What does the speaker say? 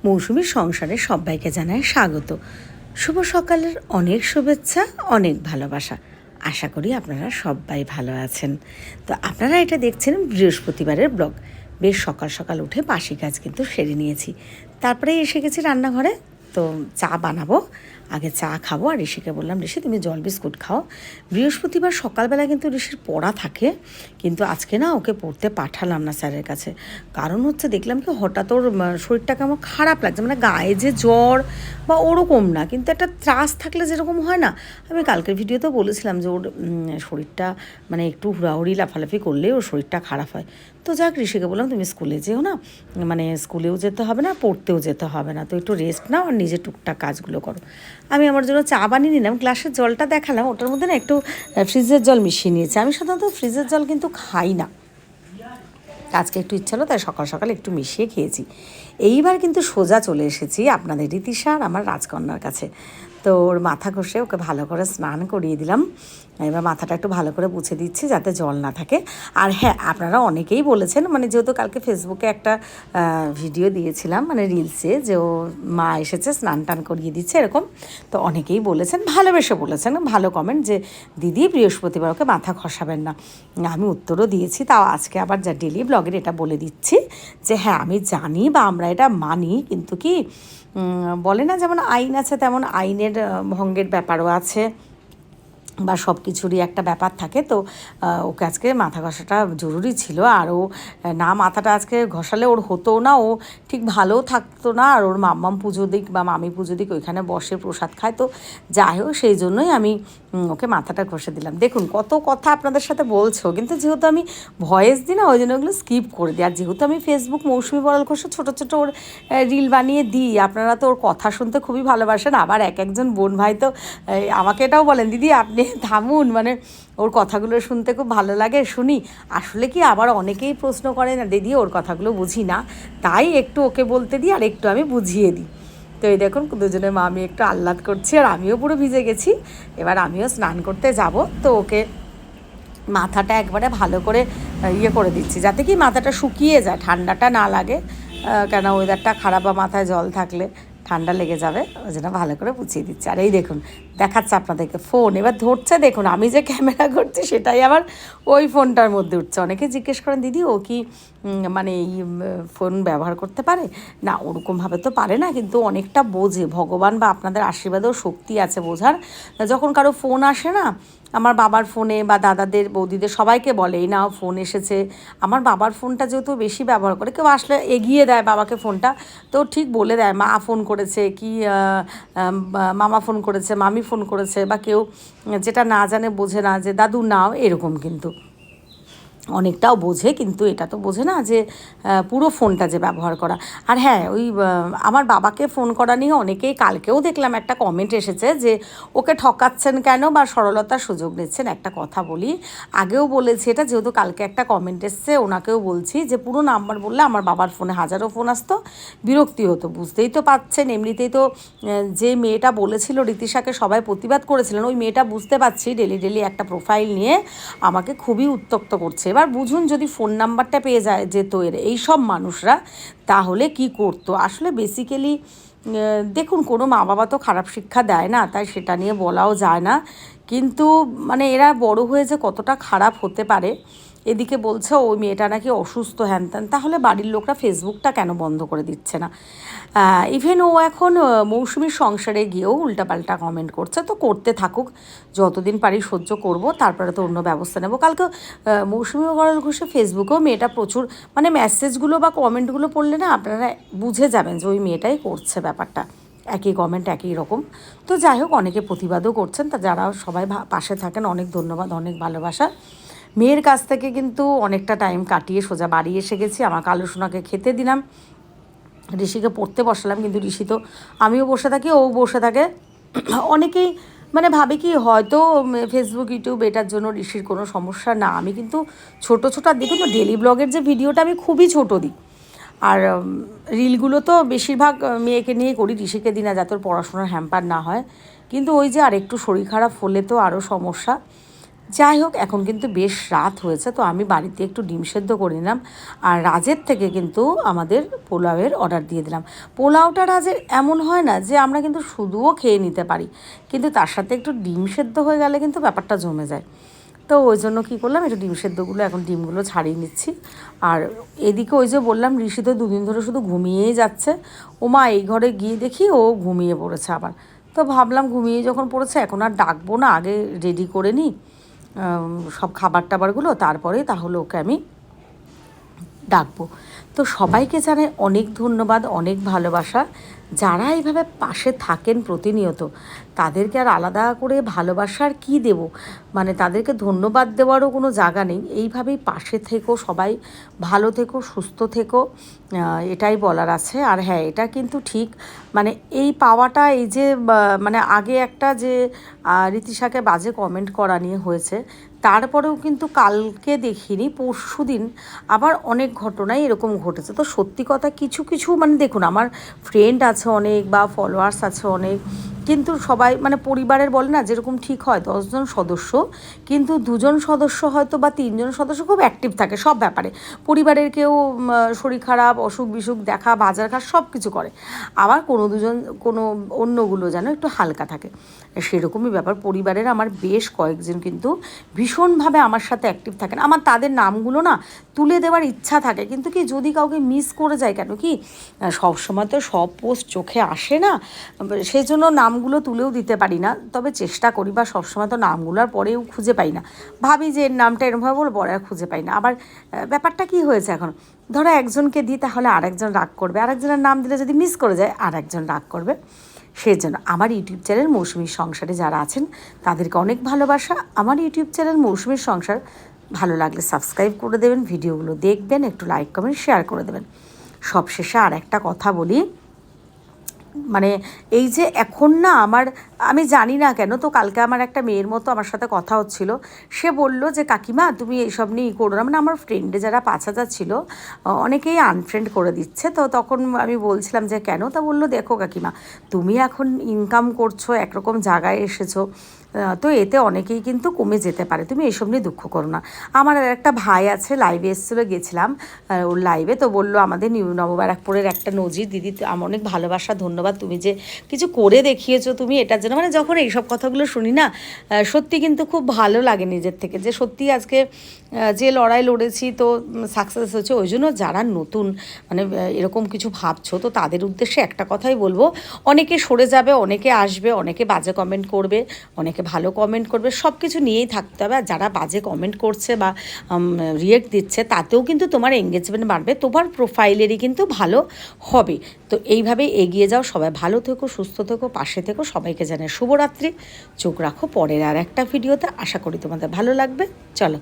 মৌসুমীর সংসারে সবাইকে জানায় স্বাগত। শুভ সকালের অনেক শুভেচ্ছা, অনেক ভালোবাসা। আশা করি আপনারা সবাই ভালো আছেন। তো আপনারা এটা দেখছেন বৃহস্পতিবারের ব্লগ। বেশ সকাল সকাল উঠে বাসি কাজ কিন্তু সেরে নিয়েছি, তারপরে এসে গেছি রান্নাঘরে। তো চা বানাবো, আগে চা খাবো। আর ঋষিকে বললাম, ঋষি তুমি জল বিস্কুট খাও। বৃহস্পতিবার সকালবেলা কিন্তু ঋষির পড়া থাকে, কিন্তু আজকে না ওকে পড়তে পাঠালাম না স্যারের কাছে। কারণ হচ্ছে দেখলাম কি হঠাৎ ওর শরীরটা কেমন খারাপ লাগছে, মানে গায়ে যে জ্বর বা ওরকম না, কিন্তু একটা ত্রাস থাকলে যেরকম হয় না। আমি কালকের ভিডিওতেও বলেছিলাম যে ওর শরীরটা মানে একটু হুড়াহুড়ি লাফালাফি করলেই ওর শরীরটা খারাপ হয়। তো যাক, ঋষিকে বললাম তুমি স্কুলে যেও না, মানে স্কুলেও যেতে হবে না, পড়তেও যেতে হবে না, তো একটু রেস্ট নাও আর নিজের টুকটাক কাজগুলো করো। আমি আমার জন্য চা বানিয়ে নিলাম, গ্লাসের জলটা দেখালাম, ওটার মধ্যে না একটু ফ্রিজের জল মিশিয়ে নিয়েছি। আমি সাধারণত ফ্রিজের জল কিন্তু খাই না, আজকে একটু ইচ্ছা হলো তাই সকাল সকাল একটু মিশিয়ে খেয়েছি। এইবার কিন্তু সোজা চলে এসেছি আপনাদের রীতিশা আর আমার রাজকন্যার কাছে। তো ওর মাথা ঘষে ওকে ভালো করে স্নান করিয়ে দিলাম। এবার মাথাটা একটু ভালো করে মুছে দিচ্ছি যাতে জল না থাকে। আর হ্যাঁ, আপনারা অনেকেই বলেছেন, মানে যেহেতু কালকে ফেসবুকে একটা ভিডিও দিয়েছিলাম, মানে রিলসে, যে ও মা এসেছে স্নান টান করিয়ে দিচ্ছে এরকম। তো অনেকেই বলেছেন, ভালোবেসে বলেছেন, ভালো কমেন্ট, যে দিদি বৃহস্পতিবার ওকে মাথা ঘষাবেন না। আমি উত্তরও দিয়েছি, তাও আজকে আবার যা ডেলি ব্লগের এটা বলে দিচ্ছি যে হ্যাঁ, আমি জানি বা আমরা এটা মানি, কিন্তু কি বলে না, যেমন আইন আছে তেমন আইনের ভঙ্গের ব্যাপারও আছে, বা সব কিছুরই একটা ব্যাপার থাকে। তো ওকে আজকে মাথা ঘষাটা জরুরি ছিল। আর ও না মাথাটা আজকে ঘষালে ওর হতো না, ও ঠিক ভালোও থাকতো না। আর ওর মাম্মাম পুজো দিক বা মামি পুজো দিক ওইখানে বসে প্রসাদ খায়, তো যাই হোক সেই জন্যই আমি ওকে মাথাটা ঘষে দিলাম। দেখুন কত কথা আপনাদের সাথে বলছো, কিন্তু যেহেতু আমি ভয়েস দিই না, ওই জন্য ওগুলো স্কিপ করে দিই। আর যেহেতু আমি ফেসবুক মৌসুমি বড়াল ঘোষে ছোটো ছোটো ওর রিল বানিয়ে দিই, আপনারা তো ওর কথা শুনতে খুবই ভালোবাসেন। আবার এক একজন বোন ভাই তো আমাকে এটাও বলেন, দিদি আপনি থামুন, মানে ওর কথাগুলো শুনতে খুব ভালো লাগে, শুনি। আসলে কি আবার অনেকেই প্রশ্ন করে না, দিদি ওর কথাগুলো বুঝি না, তাই একটু ওকে বলতে দিই আর একটু আমি বুঝিয়ে দিই। তো এই দেখুন দুজনে মা আমি একটু আহ্লাদ করছি, আর আমিও পুরো ভিজে গেছি। এবার আমিও স্নান করতে যাব, তো ওকে মাথাটা একবারে ভালো করে ইয়ে করে দিচ্ছি, যাতে কি মাথাটা শুকিয়ে যায়, ঠান্ডাটা না লাগে। কেন ওয়েদারটা খারাপ বা মাথায় জল থাকলে ঠান্ডা লেগে যাবে, ওই জন্য ভালো করে পুছিয়ে দিচ্ছি। আর এই দেখুন দেখাচ্ছে আপনাদেরকে ফোন, এবার ধরছে দেখুন, আমি যে ক্যামেরা করছি সেটাই আবার ওই ফোনটার মধ্যে উঠছে। অনেকে জিজ্ঞেস করেন, দিদি ও কি মানে এই ফোন ব্যবহার করতে পারে? না, ওরকমভাবে তো পারে না, কিন্তু অনেকটা বোঝে। ভগবান বা আপনাদের আশীর্বাদেও শক্তি আছে বোঝার। যখন কারো ফোন আসে না, আমার বাবার ফোনে বা দাদাদের বৌদিদের সবাইকে বলে এই না ফোন এসেছে। আমার বাবার ফোনটা যেহেতু বেশি ব্যবহার করে, কেউ আসলে এগিয়ে দেয় বাবাকে ফোনটা, তো ঠিক বলে দেয় মা ফোন করেছে, কি মামা ফোন করেছে, মামি ফোন করেছে, বা কেউ যেটা না জানে বোঝে না যে দাদু নাও, এরকম কিন্তু অনেকটাও বোঝে, কিন্তু এটা তো বোঝে না যে পুরো ফোনটা যে ব্যবহার করা। আর হ্যাঁ, ওই আমার বাবাকে ফোন করা নিয়ে অনেকেই, কালকেও দেখলাম একটা কমেন্ট এসেছে যে ওকে ঠকাচ্ছেন কেন বা সরলতার সুযোগ নিচ্ছেন। একটা কথা বলি, আগেও বলেছি এটা, যেহেতু কালকে একটা কমেন্ট এসছে, ওনাকেও বলছি যে পুরো নাম্বার বললে আমার বাবার ফোনে হাজারো ফোন আসতো, বিরক্তি হতো। বুঝতেই তো পাচ্ছেন, এমনিতেই তো যে মেয়েটা বলেছিল রীতিশাকে সবাই প্রতিবাদ করেছিলেন, ওই মেয়েটা বুঝতে পারছি ডেলি ডেলি একটা প্রোফাইল নিয়ে আমাকে খুবই উত্ত্যক্ত করছে। এবার বুঝুন, যদি ফোন নাম্বারটা পেয়ে যায় যেত এই সব মানুষরা, তাহলে কি করতো। আসলে বেসিক্যালি দেখুন, কোনো মা বাবা তো খারাপ শিক্ষা দেয় না, তাই সেটা নিয়ে বলাও যায় না, কিন্তু মানে এরা বড় হয়ে যে কতটা খারাপ হতে পারে। এদিকে বলছে ওই মেয়েটা নাকি অসুস্থ, হ্যান ত্যান, তাহলে বাড়ির লোকরা ফেসবুকটা কেন বন্ধ করে দিচ্ছে না? ইভেন ও এখন মৌসুমীর সংসারে গিয়েও উল্টাপাল্টা কমেন্ট করছে, তো করতে থাকুক, যতদিন পারি সহ্য করব, তারপরে তো অন্য ব্যবস্থা নেব। কালকে মৌসুমী গড়াল ঘোষে ফেসবুকেও মেয়েটা প্রচুর, মানে মেসেজগুলো বা কমেন্টগুলো পড়লে না আপনারা বুঝে যাবেন যে ওই মেয়েটাই করছে ব্যাপারটা, একই কমেন্ট একই রকম। তো যাই হোক, অনেকে প্রতিবাদও করছেন, তা যারা সবাই পাশে থাকেন অনেক ধন্যবাদ, অনেক ভালোবাসা। মেয়ের কাছ থেকে কিন্তু অনেকটা টাইম কাটিয়ে সোজা বাড়ি এসে গেছি, আমার কালো সোনাকে খেতে দিলাম, ঋষিকে পড়তে বসালাম, কিন্তু ঋষি তো, আমিও বসে থাকি ও বসে থাকে। অনেকেই মানে ভাবে কি হয়তো ফেসবুক ইউটিউব এটার জন্য ঋষির কোনো সমস্যা না, আমি কিন্তু ছোটো ছোটো, আর দেখুন তো ডেলি ব্লগের যে ভিডিওটা আমি খুবই ছোটো দিই, আর রিলগুলো তো বেশিরভাগ মেয়েকে নিয়ে করি, ঋষিকে দিই না, যাতে ওর পড়াশোনার হ্যাম্পার না হয়। কিন্তু ওই যে আর একটু শরীর খারাপ হলে তো আরও সমস্যা। যাই হোক, এখন কিন্তু বেশ রাত হয়েছে, তো আমি বাড়িতে একটু ডিম সেদ্ধ করে নিলাম। আর রাজের থেকে কিন্তু আমাদের পোলাওয়ের অর্ডার দিয়ে দিলাম। পোলাওটা রাজের এমন হয় না যে আমরা কিন্তু শুধুও খেয়ে নিতে পারি, কিন্তু তার সাথে একটু ডিম সেদ্ধ হয়ে গেলে কিন্তু ব্যাপারটা জমে যায়। তো ওই জন্য কী করলাম, একটু ডিম সেদ্ধগুলো এখন ডিমগুলো ছাড়িয়ে নিচ্ছি। আর এদিকে ওই যে বললাম, ঋষি তো দুদিন ধরে শুধু ঘুমিয়েই যাচ্ছে। ওমা এই ঘরে গিয়ে দেখি ও ঘুমিয়ে পড়েছে আবার। তো ভাবলাম ঘুমিয়ে যখন পড়েছে এখন আর ডাকবো না, আগে রেডি করে নিই সব খাবার টাবারগুলো, তারপরে তাহলে ওকে আমি ডাকবো। তো সবাইকে জানাই অনেক ধন্যবাদ, অনেক ভালোবাসা। যারা এইভাবে পাশে থাকেন প্রতিনিয়ত, তাদেরকে আর আলাদা করে ভালোবাসার কী দেব, মানে তাদেরকে ধন্যবাদ দেওয়ারও কোনো জায়গা নেই। এইভাবেই পাশে থেকো, সবাই ভালো থেকো, সুস্থ থেকো, এটাই বলার আছে। আর হ্যাঁ, এটা কিন্তু ঠিক, মানে এই পাওয়াটা, এই যে মানে আগে একটা যে রীতিশাকে বাজে কমেন্ট করা নিয়ে হয়েছে, তারপরেও কিন্তু কালকে দেখিনি, পরশু দিন আবার অনেক ঘটনাই এরকম ঘটেছে। তো সত্যি কথা, কিছু কিছু মানে দেখুন, আমার ফ্রেন্ড আছে অনেক বা ফলোয়ার্স আছে অনেক, কিন্তু সবাই মানে পরিবারের বলে না যেরকম ঠিক হয় 10জন সদস্য, কিন্তু 2জন সদস্য হয়তো বা 3জন সদস্য খুব অ্যাক্টিভ থাকে সব ব্যাপারে। পরিবারের কেউ শরীর খারাপ, অসুখ বিসুখ দেখা, বাজার ঘাট সব কিছু করে। আবার কোনো দুজন, কোনো অন্যগুলো যেন একটু হালকা থাকে, সেরকমই ব্যাপার। পরিবারের আমার বেশ কয়েকজন কিন্তু ভীষণভাবে আমার সাথে অ্যাক্টিভ থাকেন। আমার তাদের নামগুলো না তুলে দেওয়ার ইচ্ছা থাকে, কিন্তু কি যদি কাউকে মিস করে যায়, কেন কি সবসময় তো সব পোস্ট চোখে আসে না, সেই জন্য নামগুলো তুলেও দিতে পারি না। তবে চেষ্টা করি, বা সবসময় তো নামগুলোর পরেও খুঁজে পাই না, ভাবি যে এর নামটা এরমভাবে বলবো, পরে আর খুঁজে পাই না। আবার ব্যাপারটা কি হয়েছে, এখন ধরো একজনকে দিই তাহলে আরেকজন রাগ করবে, আরেকজনের নাম দিলে যদি মিস করে যায় আরেকজন রাগ করবে। সেই জন্য আমার ইউটিউব চ্যানেল মৌসুমীর সংসারে যারা আছেন তাদেরকে অনেক ভালোবাসা। আমার ইউটিউব চ্যানেল মৌসুমীর সংসার ভালো লাগলে সাবস্ক্রাইব করে দেবেন, ভিডিওগুলো দেখবেন, একটু লাইক কমেন্ট শেয়ার করে দেবেন। সবশেষে আর একটা কথা বলি, মানে এই যে এখন না আমি জানি না কেন, তো কালকে আমার একটা মেয়ের মতো আমার সাথে কথা হচ্ছিল, সে বলল যে কাকিমা তুমি এইসব নিয়ে করো না। মানে আমার ফ্রেন্ডে যারা 5,000 ছিল অনেকেই আনফ্রেন্ড করে দিচ্ছে। তো তখন আমি বলছিলাম যে কেন, তা বললো দেখো কাকিমা, তুমি এখন ইনকাম করছো, একরকম জায়গায় এসেছো, তো এতে অনেকেই কিন্তু কমে যেতে পারে, তুমি এইসব নিয়ে দুঃখ করো না। আমার আর একটা ভাই আছে, লাইভে এসেছিলো, গেছিলাম ওর লাইভে, তো বললো আমাদের নিউ নববারাকপুরের একটা নজির দিদি, আমার অনেক ভালোবাসা, ধন্যবাদ, তুমি যে কিছু করে দেখিয়েছো তুমি এটার জন্য। মানে যখন এইসব কথাগুলো শুনি না, সত্যি কিন্তু খুব ভালো লাগে নিজের থেকে, যে সত্যি আজকে যে লড়াই লড়েছি তো সাকসেস হচ্ছে। ওই জন্য যারা নতুন মানে এরকম কিছু ভাবছো, তো তাদের উদ্দেশ্যে একটা কথাই বলবো, অনেকে সরে যাবে, অনেকে আসবে, অনেকে বাজে কমেন্ট করবে, অনেকে ভালো কমেন্ট করবে, সব কিছু নিয়েই থাকতে হবে। আর যারা বাজে কমেন্ট করছে বা রিয়েক্ট দিচ্ছে, তাতেও কিন্তু তোমার এঙ্গেজমেন্ট বাড়বে, তোমার প্রোফাইলেরই কিন্তু ভালো হবে। তো এইভাবে এগিয়ে যাও, সবাই ভালো থেকো, সুস্থ থেকো, পাশে থেকো, সবাইকে জানাই শুভরাত্রি। চোখ রাখো পরের আর একটা ভিডিওতে, আশা করি তোমাদের ভালো লাগবে। চলো।